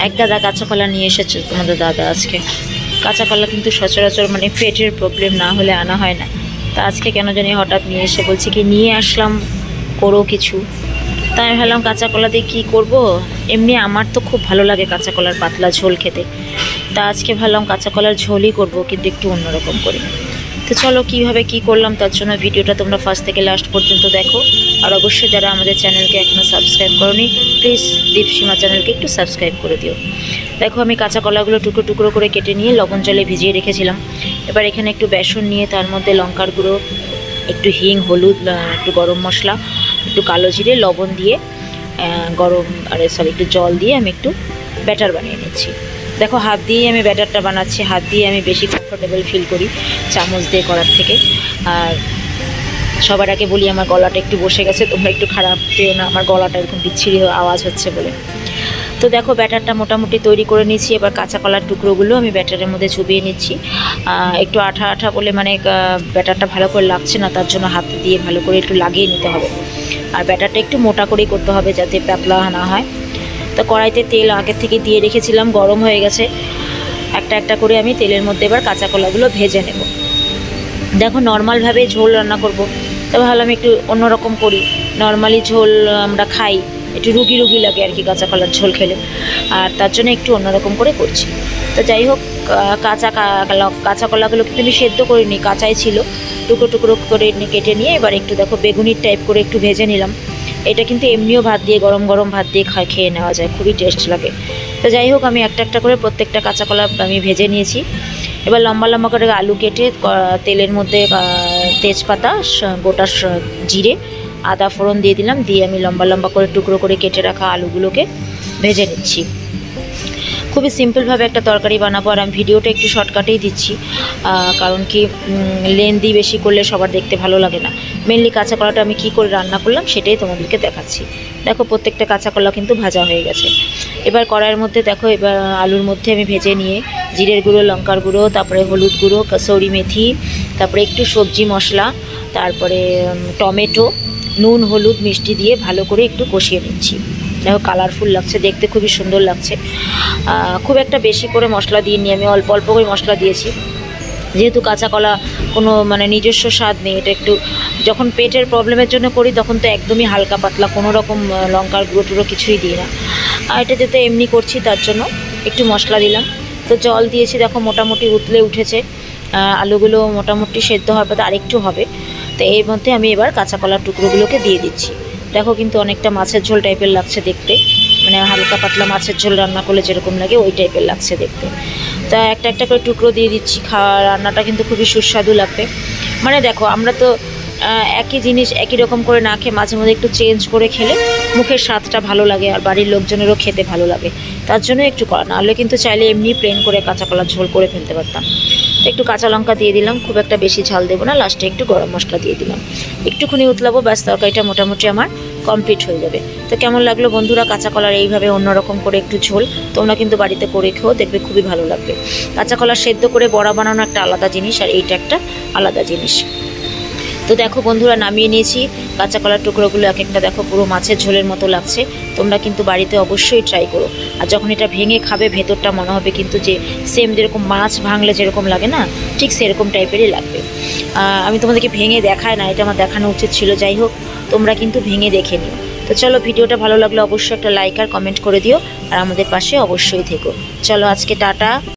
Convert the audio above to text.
এক গাদা কাঁচা কলা নিয়ে এসেছে তোমাদের দাদা আজকে। কাঁচা কলা কিন্তু সচরাচর মানে পেটের প্রবলেম না হলে আনা হয় না। তা আজকে কেন জানি হঠাৎ নিয়ে এসে বলছি কি নিয়ে আসলাম করো কিছু। তাই আমি ভাবলাম কাঁচা কলা দিয়ে কী করবো। এমনি আমার তো খুব ভালো লাগে কাঁচা কলার পাতলা ঝোল খেতে। তা আজকে ভাবলাম কাঁচা কলার ঝোলই করবো, কিন্তু একটু অন্যরকম করে। তো চলো কীভাবে কী করলাম তার জন্য ভিডিওটা তোমরা ফার্স্ট থেকে লাস্ট পর্যন্ত দেখো। আর অবশ্যই যারা আমাদের চ্যানেলকে এখনও সাবস্ক্রাইব করোনি প্লিজ দীপসীমা চ্যানেলকে একটু সাবস্ক্রাইব করে দিও। দেখো আমি কাঁচা কলাগুলো টুকরো টুকরো করে কেটে নিয়ে লবণ জলে ভিজিয়ে রেখেছিলাম। এবার এখানে একটু বেসন নিয়ে তার মধ্যে লঙ্কার গুঁড়ো, একটু হিং, হলুদ, একটু গরম মশলা, একটু কালো জিরে, লবণ দিয়ে একটু জল দিয়ে আমি একটু ব্যাটার বানিয়ে নিচ্ছি। দেখো হাত দিয়েই আমি ব্যাটারটা বানাচ্ছি, হাত দিয়ে আমি বেশি কমফোর্টেবল ফিল করি চামচ দিয়ে করার থেকে। আর সবার আগে বলি আমার গলাটা একটু বসে গেছে, তোমরা একটু খারাপ পেও না, আমার গলাটা এরকম বিচ্ছিরি আওয়াজ হচ্ছে বলে। তো দেখো ব্যাটারটা মোটামুটি তৈরি করে নিচ্ছি। এবার কাঁচা কলার টুকরোগুলো আমি ব্যাটারের মধ্যে চুবিয়ে নিচ্ছি। একটু আঠা আঠা বলে মানে ব্যাটারটা ভালো করে লাগছে না, তার জন্য হাত দিয়ে ভালো করে একটু লাগিয়ে নিতে হবে। আর ব্যাটারটা একটু মোটা করেই করতে হবে যাতে পাতলা না হয়। তো কড়াইতে তেল আগের থেকে দিয়ে রেখেছিলাম, গরম হয়ে গেছে। একটা একটা করে আমি তেলের মধ্যে এবার কাঁচা কলাগুলো ভেজে নেব। দেখো নর্মালভাবে ঝোল রান্না করব, তবে ভাবলাম একটু অন্যরকম করি। নর্মালি ঝোল আমরা খাই, একটু রুগী রুগী লাগে আর কি কাঁচা কলার ঝোল খেলে, আর তার জন্য একটু অন্যরকম করে করছি। তো যাই হোক, কাঁচা কলাগুলো কিন্তু আমি সেদ্ধ করিনি, কাঁচাই ছিল। টুকরো টুকরো করে কেটে নিয়ে এবার একটু দেখো বেগুনির টাইপ করে একটু ভেজে নিলাম। এটা কিন্তু এমনিও ভাত দিয়ে, গরম গরম ভাত দিয়ে খেয়ে নেওয়া যায়, খুবই টেস্ট লাগে। তো যাই হোক, আমি একটা একটা করে প্রত্যেকটা কাঁচা কলা আমি ভেজে নিয়েছি। এবার লম্বা লম্বা করে আলু কেটে তেলের মধ্যে তেজপাতা, গোটা জিরে, আদা ফোড়ন দিয়ে দিলাম, দিয়ে আমি লম্বা লম্বা করে টুকরো করে কেটে রাখা আলুগুলোকে ভেজে নিচ্ছি। খুবই সিম্পলভাবে একটা তরকারি বানাবো, আর আমি ভিডিওটা একটু শর্টকাটেই দিচ্ছি, কারণ কি লেন্দি বেশি করলে সবার দেখতে ভালো লাগে না। মেনলি কাঁচা কলাটা আমি কী করে রান্না করলাম সেটাই তোমাদেরকে দেখাচ্ছি। দেখো প্রত্যেকটা কাঁচা কলা কিন্তু ভাজা হয়ে গেছে। এবার কড়াইয়ের মধ্যে দেখো, এবার আলুর মধ্যে আমি ভেজে নিয়ে জিরের গুঁড়ো, লঙ্কার গুঁড়ো, তারপরে হলুদ গুঁড়ো, কসুরি মেথি, তারপরে একটু সবজি মশলা, তারপরে টমেটো, নুন, হলুদ, মিষ্টি দিয়ে ভালো করে একটু কষিয়ে নিচ্ছি। দেখো কালারফুল লাগছে দেখতে, খুবই সুন্দর লাগছে। খুব একটা বেশি করে মশলা দিইনি, আমি অল্প অল্প করে মশলা দিয়েছি, যেহেতু কাঁচা কলা কোনো মানে নিজস্ব স্বাদ নেই। এটা একটু যখন পেটের প্রবলেমের জন্য করি তখন তো একদমই হালকা পাতলা, কোনো রকম লঙ্কার গুঁড়ো টুড়ো কিছুই দিই না। আর এটা যেতে এমনি করছি তার জন্য একটু মশলা দিলাম। তো জল দিয়েছি, দেখো মোটামুটি উতলে উঠেছে। আলুগুলো মোটামুটি সেদ্ধ হওয়ার পর আরেকটু হবে। তো এর মধ্যে আমি এবার কাঁচা কলার টুকরোগুলোকে দিয়ে দিচ্ছি। দেখো কিন্তু অনেকটা মাছের ঝোল টাইপের লাগছে দেখতে, মানে হালকা পাতলা মাছের ঝোল রান্না করলে যেরকম লাগে ওই টাইপের লাগছে দেখতে। তা একটা একটা করে টুকরো দিয়ে দিচ্ছি। রান্নাটা কিন্তু খুবই সুস্বাদু লাগবে। মানে দেখো আমরা তো একই জিনিস একই রকম করে না খেয়ে মাঝে মধ্যে একটু চেঞ্জ করে খেলে মুখের স্বাদটা ভালো লাগে, আর বাড়ির লোকজনেরও খেতে ভালো লাগে। তার জন্য একটু করা, নাহলে কিন্তু চাইলে এমনি প্লেন করে কাঁচা কলার ঝোল করে ফেলতে পারতাম। তো একটু কাঁচা লঙ্কা দিয়ে দিলাম, খুব একটা বেশি ঝাল দেবো না। লাস্টে একটু গরম মশলা দিয়ে দিলাম, একটুখানি উতলাবো, ব্যাস তরকারিটা মোটামুটি আমার কমপ্লিট হয়ে যাবে। তো কেমন লাগলো বন্ধুরা কাঁচা কলার এইভাবে অন্যরকম করে একটু ঝোল? তোমরা কিন্তু বাড়িতে করে খেও, দেখবে খুবই ভালো লাগবে। কাঁচা কলা সেদ্ধ করে বড়া বানানো একটা আলাদা জিনিস, আর এইটা একটা আলাদা জিনিস। তো দেখো বন্ধুরা নামিয়ে নিয়েছি। কাঁচা কলার টুকরোগুলো এক একটা দেখো পুরো মাছের ঝোলের মতো লাগছে। তোমরা কিন্তু বাড়িতে অবশ্যই ট্রাই করো। আর যখন এটা ভেঙে খাবে ভেতরটা মনে হবে কিন্তু যে সেম যেরকম মাছ ভাঙলে যেরকম লাগে না, ঠিক সেরকম টাইপেরই লাগবে। আমি তোমাদেরকে ভেঙে দেখাই না, এটা আমার দেখানো উচিত ছিল। যাই হোক, তোমরা কিন্তু ভেঙে দেখে নিও। তো চলো, ভিডিওটা ভালো লাগলে অবশ্যই একটা লাইক আর কমেন্ট করে দিও, আর আমাদের পাশে অবশ্যই থেকো। চলো আজকে টাটা।